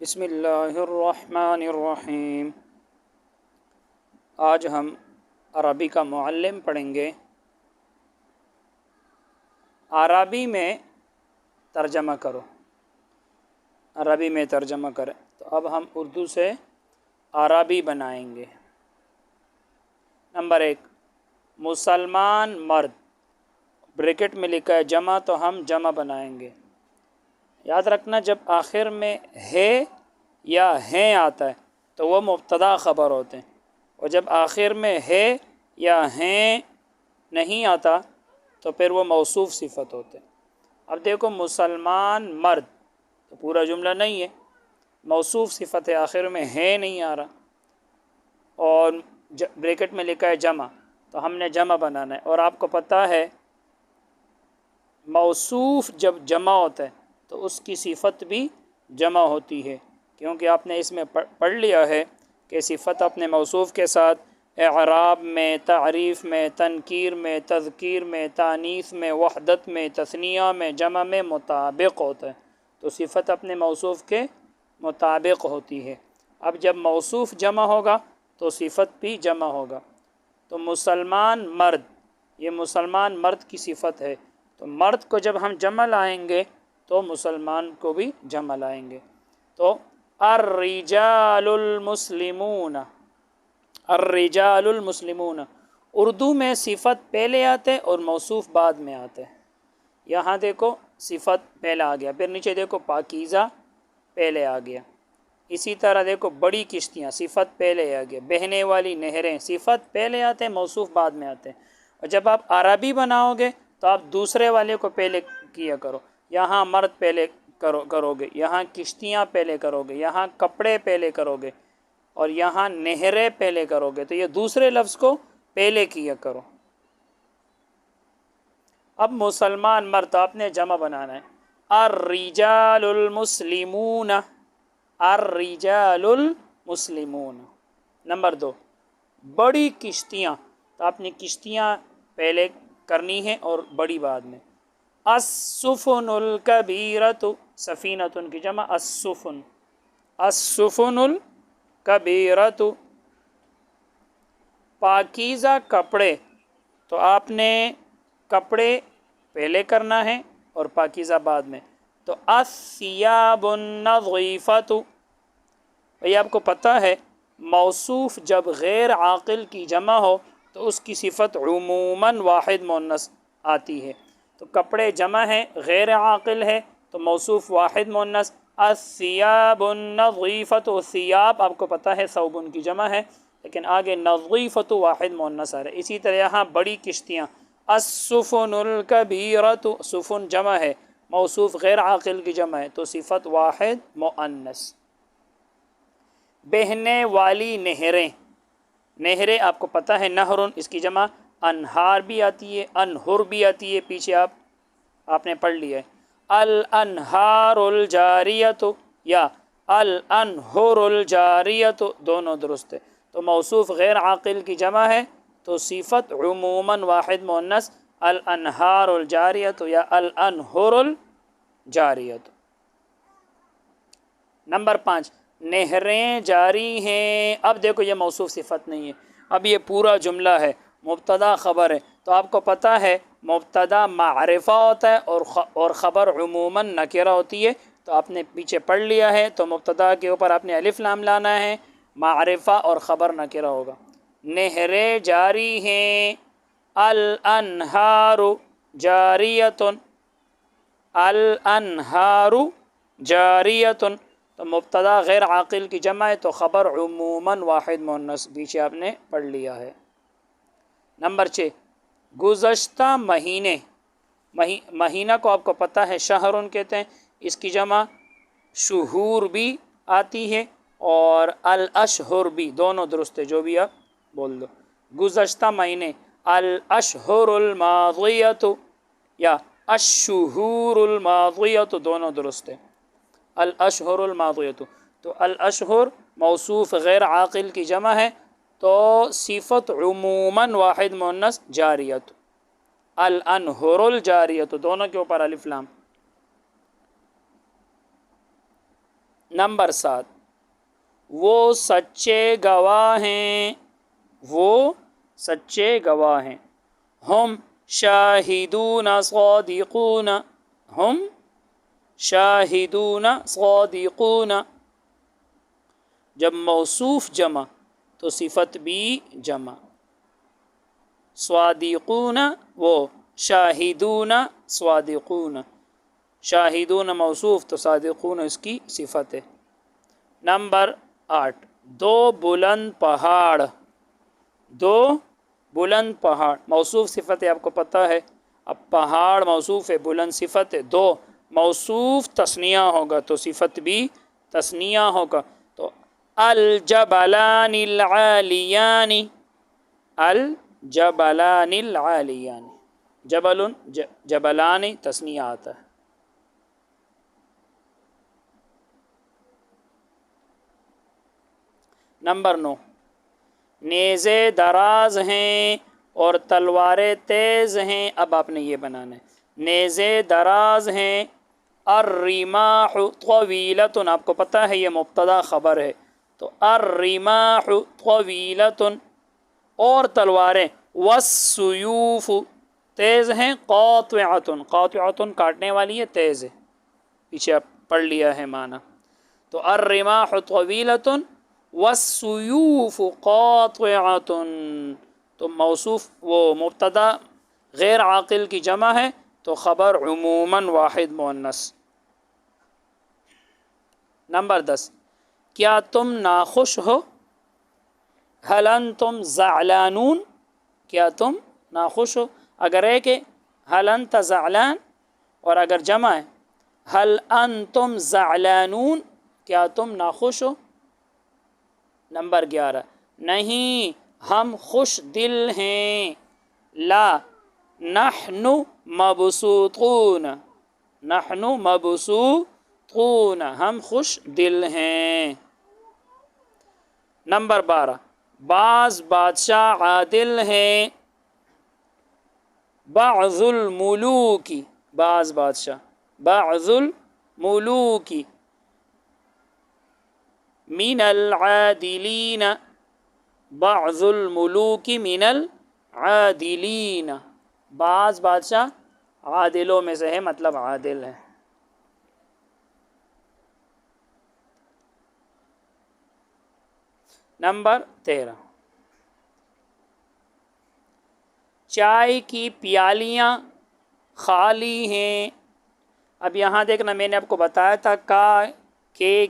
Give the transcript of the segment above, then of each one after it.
بسم اللہ الرحمن الرحیم۔ آج ہم عربی کا معلم پڑھیں گے۔ عربی میں ترجمہ کرو، عربی میں ترجمہ کریں۔ تو اب ہم اردو سے عربی بنائیں گے۔ نمبر 1، مسلمان مرد، بریکٹ میں لکھا ہے جمع، تو ہم جمع بنائیں گے۔ یاد رکھنا جب آخر میں ہے یا ہیں آتا ہے تو وہ مبتدا خبر ہوتے ہیں، اور جب آخر میں ہے یا ہیں نہیں آتا تو پھر وہ موصوف صفت ہوتے ہیں۔ اب دیکھو مسلمان مرد تو پورا جملہ نہیں ہے، موصوف صفت ہے، آخر میں ہے نہیں آ رہا، اور بریکٹ میں لکھا ہے جمع، تو ہم نے جمع بنانا ہے۔ اور آپ کو پتہ ہے موصوف جب جمع ہوتا ہے تو اس کی صفت بھی جمع ہوتی ہے، کیونکہ آپ نے اس میں پڑھ لیا ہے کہ صفت اپنے موصوف کے ساتھ اعراب میں، تعریف میں، تنکیر میں، تذکیر میں، تانیث میں، وحدت میں، تثنیہ میں، جمع میں مطابق ہوتا ہے، تو صفت اپنے موصوف کے مطابق ہوتی ہے۔ اب جب موصوف جمع ہوگا تو صفت بھی جمع ہوگا۔ تو مسلمان مرد، یہ مسلمان مرد کی صفت ہے، تو مرد کو جب ہم جمع لائیں گے تو مسلمان کو بھی جمع لائیں گے۔ تو الرجال المسلمون، الرجال المسلمون، اردو میں صفت پہلے آتے اور موصوف بعد میں آتے۔ یہاں دیکھو صفت پہلے آ گیا، پھر نیچے دیکھو پاکیزہ پہلے آ گیا، اسی طرح دیکھو بڑی کشتیاں صفت پہلے آ گیا، بہنے والی نہریں صفت پہلے آتے ہیں، موصوف بعد میں آتے ہیں۔ اور جب آپ عربی بناؤ گے تو آپ دوسرے والے کو پہلے کیا کرو، یہاں مرد پہلے کرو گے، یہاں کشتیاں پہلے کرو گے، یہاں کپڑے پہلے کرو گے، اور یہاں نہریں پہلے کرو گے، تو یہ دوسرے لفظ کو پہلے کیا کرو۔ اب مسلمان مرد آپ نے جمع بنانا ہے، الرجال المسلمون، الرجال المسلمون۔ نمبر 2، بڑی کشتیاں، تو آپ نے کشتیاں پہلے کرنی ہے اور بڑی بعد میں۔ السفن الکبیرۃ، سفینۃ کی جمع السفن، السفن الکبیرۃ۔ پاکیزہ کپڑے، تو آپ نے کپڑے پہلے کرنا ہے اور پاکیزہ بعد میں، تو الثیاب النظیفۃ۔ بھئی آپ کو پتہ ہے موصوف جب غیر عاقل کی جمع ہو تو اس کی صفت عموماً واحد مؤنث آتی ہے، تو کپڑے جمع ہے، غیر عاقل ہے، تو موصوف واحد مؤنث الثیاب النظیفۃ۔ ثیاب آپ کو پتہ ہے ثوب کی جمع ہے، لیکن آگے نظیفۃ واحد مؤنث آ رہا ہے۔ اسی طرح یہاں بڑی کشتیاں، السفن الکبیرۃ، سفن جمع ہے، موصوف غیر عاقل کی جمع ہے، تو صفت واحد مؤنث۔ بہنے والی نہریں، نہریں آپ کو پتہ ہے نہر، اس کی جمع انہار بھی آتی ہے، انہر بھی آتی ہے، پیچھے آپ نے پڑھ لیا ہے۔ الانہار الجاریۃ یا الانہر الجاریۃ، دونوں درست ہے، تو موصوف غیر عاقل کی جمع ہے تو صفت عموماً واحد مؤنث الانہار الجاریۃ یا الانہر الجاریۃ۔ نمبر 5، نہریں جاری ہیں۔ اب دیکھو یہ موصوف صفت نہیں ہے، اب یہ پورا جملہ ہے، مبتدا خبر ہے، تو آپ کو پتہ ہے مبتدا معرفہ ہوتا ہے اور خبر عموماً نکرہ ہوتی ہے، تو آپ نے پیچھے پڑھ لیا ہے، تو مبتدا کے اوپر آپ نے الف لام لانا ہے، معرفہ اور خبر نکرہ ہوگا۔ نہریں جاری ہیں، الانہار جاریۃ، الانہار جاریۃ، تو مبتدا غیر عاقل کی جمع ہے تو خبر عموماً واحد مؤنث، پیچھے آپ نے پڑھ لیا ہے۔ نمبر 6، گزشتہ مہینے، مہینہ کو آپ کو پتہ ہے شہر کہتے ہیں، اس کی جمع شہور بھی آتی ہے اور الاشہر بھی، دونوں درست ہے، جو بھی آپ بول دو۔ گزشتہ مہینے، الاشہر الماضیۃ یا الشہور الماضیۃ، دونوں درست ہے، الاشہر الماضیۃ۔ تو الاشہر موصوف غیر عاقل کی جمع ہے تو صفت عموماً واحد مؤنث جاریۃ، الانہر الجاریۃ، دونوں کے اوپر الف لام۔ نمبر 7 وہ سچے گواہ ہیں، وہ سچے گواہ ہیں۔ ہم شاہدون صادقون، ہم شاہدون صادقون، جب موصوف جمع تو صفت بھی جمع، صادقون وہ شاہدون صادقون، شاہدون موصوف تو صادقون اس کی صفت ہے۔ نمبر 8 دو بلند پہاڑ، دو بلند پہاڑ، موصوف صفت ہے آپ کو پتہ ہے، اب پہاڑ موصوف ہے، بلند صفت ہے، دو موصوف تثنیہ ہوگا تو صفت بھی تثنیہ ہوگا، تو الجبلان العالیان، الجبلان العالیان، جبل جبلان تثنیہ آتا ہے۔ نمبر 9 نیزے دراز ہیں اور تلواریں تیز ہیں، اب آپ نے یہ بنانا ہے، نیزے دراز ہیں، الرماح طویلۃ، آپ کو پتہ ہے یہ مبتدا خبر ہے، تو الرماح طویلۃ، اور تلواریں، والسیوف تیز ہیں، قاطعۃ، قاطعۃ کاٹنے والی ہے، تیز ہے، پیچھے آپ پڑھ لیا ہے معنی، تو الرماح طویلۃ والسیوف قاطعۃ، تو موصوف وہ مبتدا غیر عاقل کی جمع ہے تو خبر عموماً واحد مؤنث۔ نمبر 10 کیا تم ناخوش ہو، هل انتم زعلانون، کیا تم ناخوش ہو، اگر ہے کہ هل انت زعلان، اور اگر جمع ہے هل انتم زعلانون، کیا تم ناخوش ہو۔ نمبر 11 نہیں ہم خوش دل ہیں، لا نحن مبسوطون، نحن مبسوطون، ہم خوش دل ہیں۔ نمبر 12 بعض بادشاہ عادل ہیں، بعض الملوک، بعض بادشاہ، بعض الملوک من العادلین، بعض الملوک من العادلین، بعض بادشاہ عادلوں میں سے ہے، مطلب عادل ہے۔ نمبر 13 چائے کی پیالیاں خالی ہیں، اب یہاں دیکھنا میں نے آپ کو بتایا تھا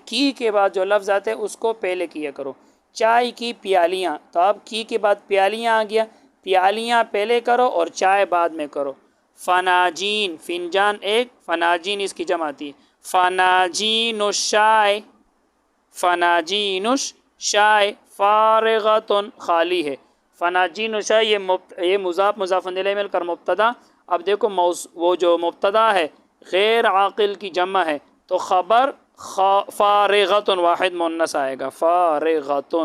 کی کے بعد جو لفظ آتے ہیں اس کو پہلے کیا کرو، چائے کی پیالیاں، تو اب کی کے بعد پیالیاں آ گیا، پیالیاں پہلے کرو اور چائے بعد میں کرو۔ فناجین، فنجان ایک، فناجین اس کی جمع آتی ہے، فناجین الشائے، فناجین الشائے، فارغۃ خالی ہے، فناجین الشائے یہ مضاف مضاف الیہ مل کر مبتدا، اب دیکھو وہ جو مبتدا ہے غیر عاقل کی جمع ہے تو خبر فارغۃ واحد مؤنث آئے گا، فارغۃ۔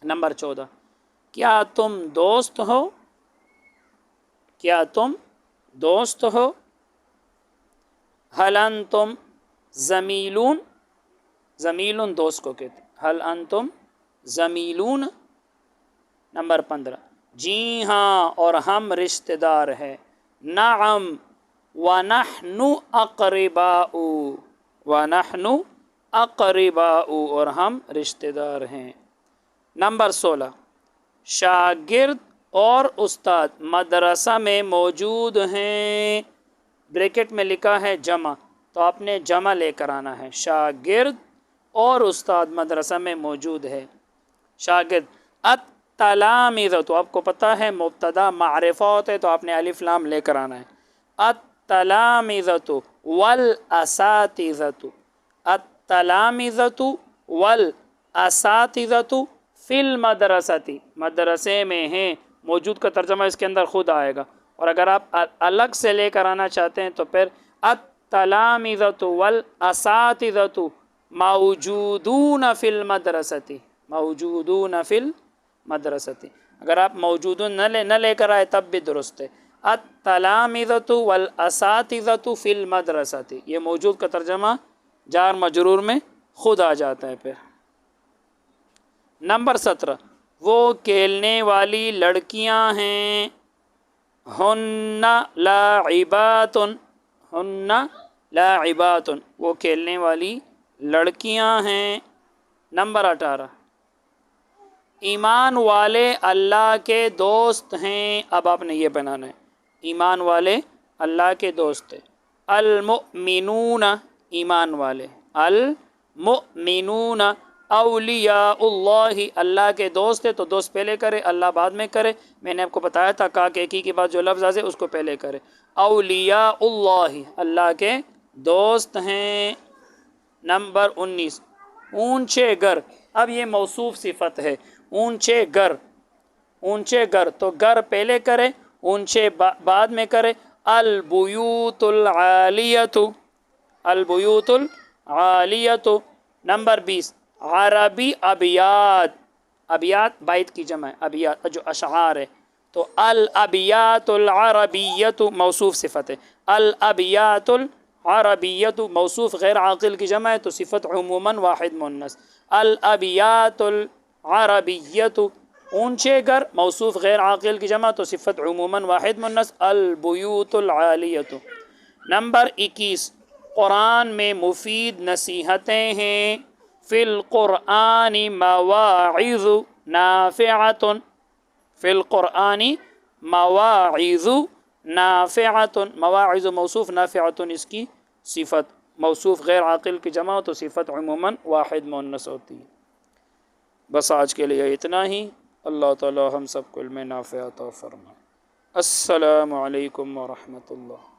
نمبر 14 کیا تم دوست ہو، کیا تم دوست ہو، هل انتم زمیلون، زمیلون دوست کو کہتے ہیں، هل انتم زمیلون۔ نمبر 15 جی ہاں اور ہم رشتہ دار ہیں، نعم ونحن اقرباء، ونحن اقرباء اور ہم رشتہ دار ہیں۔ نمبر 16 شاگرد اور استاد مدرسہ میں موجود ہیں، بریکٹ میں لکھا ہے جمع تو آپ نے جمع لے کر آنا ہے، شاگرد اور استاد مدرسہ میں موجود ہے۔ شاگرد التلامذہ، تو آپ کو پتہ ہے مبتدا معرفہ ہوتا ہے تو آپ نے الف لام لے کر آنا ہے، التلامذہ والاساتذہ، التلامذہ والاساتذہ فی المدرسۃ، مدرسے میں ہیں، موجود کا ترجمہ اس کے اندر خود آئے گا، اور اگر آپ الگ سے لے کر آنا چاہتے ہیں تو پھر التلامذۃ والاساتذۃ موجودون فی المدرسۃ، موجودون فی المدرسۃ، اگر آپ موجودون نہ لے کر آئے تب بھی درست ہے، التلامذۃ والاساتذۃ فی المدرسۃ، یہ موجود کا ترجمہ جار مجرور میں خود آ جاتا ہے پھر۔ نمبر 17 وہ کھیلنے والی لڑکیاں ہیں، ہن لاعبات، ہن لاعبات وہ کھیلنے والی لڑکیاں ہیں۔ نمبر 18 ایمان والے اللہ کے دوست ہیں۔ اب آپ نے یہ بنانا ہے، ایمان والے اللہ کے دوست ہیں۔ المؤمنون ایمان والے، المؤمنون اولیاء اللہ اللہ کے دوست ہے، تو دوست پہلے کرے اللہ بعد میں کرے۔ میں نے آپ کو بتایا تھا کا کے کی کے بعد جو لفظ آئے اس کو پہلے کرے۔ اولیاء اللہ اللہ کے دوست ہیں۔ نمبر 19 اونچے گھر، اب یہ موصوف صفت ہے، اونچے گھر، اونچے گھر تو گھر پہلے کرے اونچے بعد میں کرے۔ البیوت العالیۃ، البیوت العالیۃ۔ نمبر 20 عربی ابیات، ابیات بیت کی جمع ہے، ابیات جو اشعار ہے، تو الابیات العربیۃ موصوف صفت ہے۔ الابیات العربیۃ موصوف غیر عاقل کی جمع ہے تو صفت عموماً واحد مؤنث۔ الابیات العربیۃ اونچے گھر موصوف غیر عاقل کی جمع تو صفت عموماً واحد مؤنث البیوت العالیۃ۔ نمبر 21 قرآن میں مفید نصیحتیں ہیں، فی القرآن مواعظ نافعۃ، فی القرآن مواعظ نافعۃ، مواعظ موصوف نافعۃ اس کی صفت، موصوف غیر عاقل کی جمع تو صفت عموماً واحد مؤنث ہوتی ہے۔ بس آج کے لیے اتنا ہی، اللہ تعالی ہم سب کو علم نافع عطا فرمائے۔ السلام علیکم ورحمۃ اللہ۔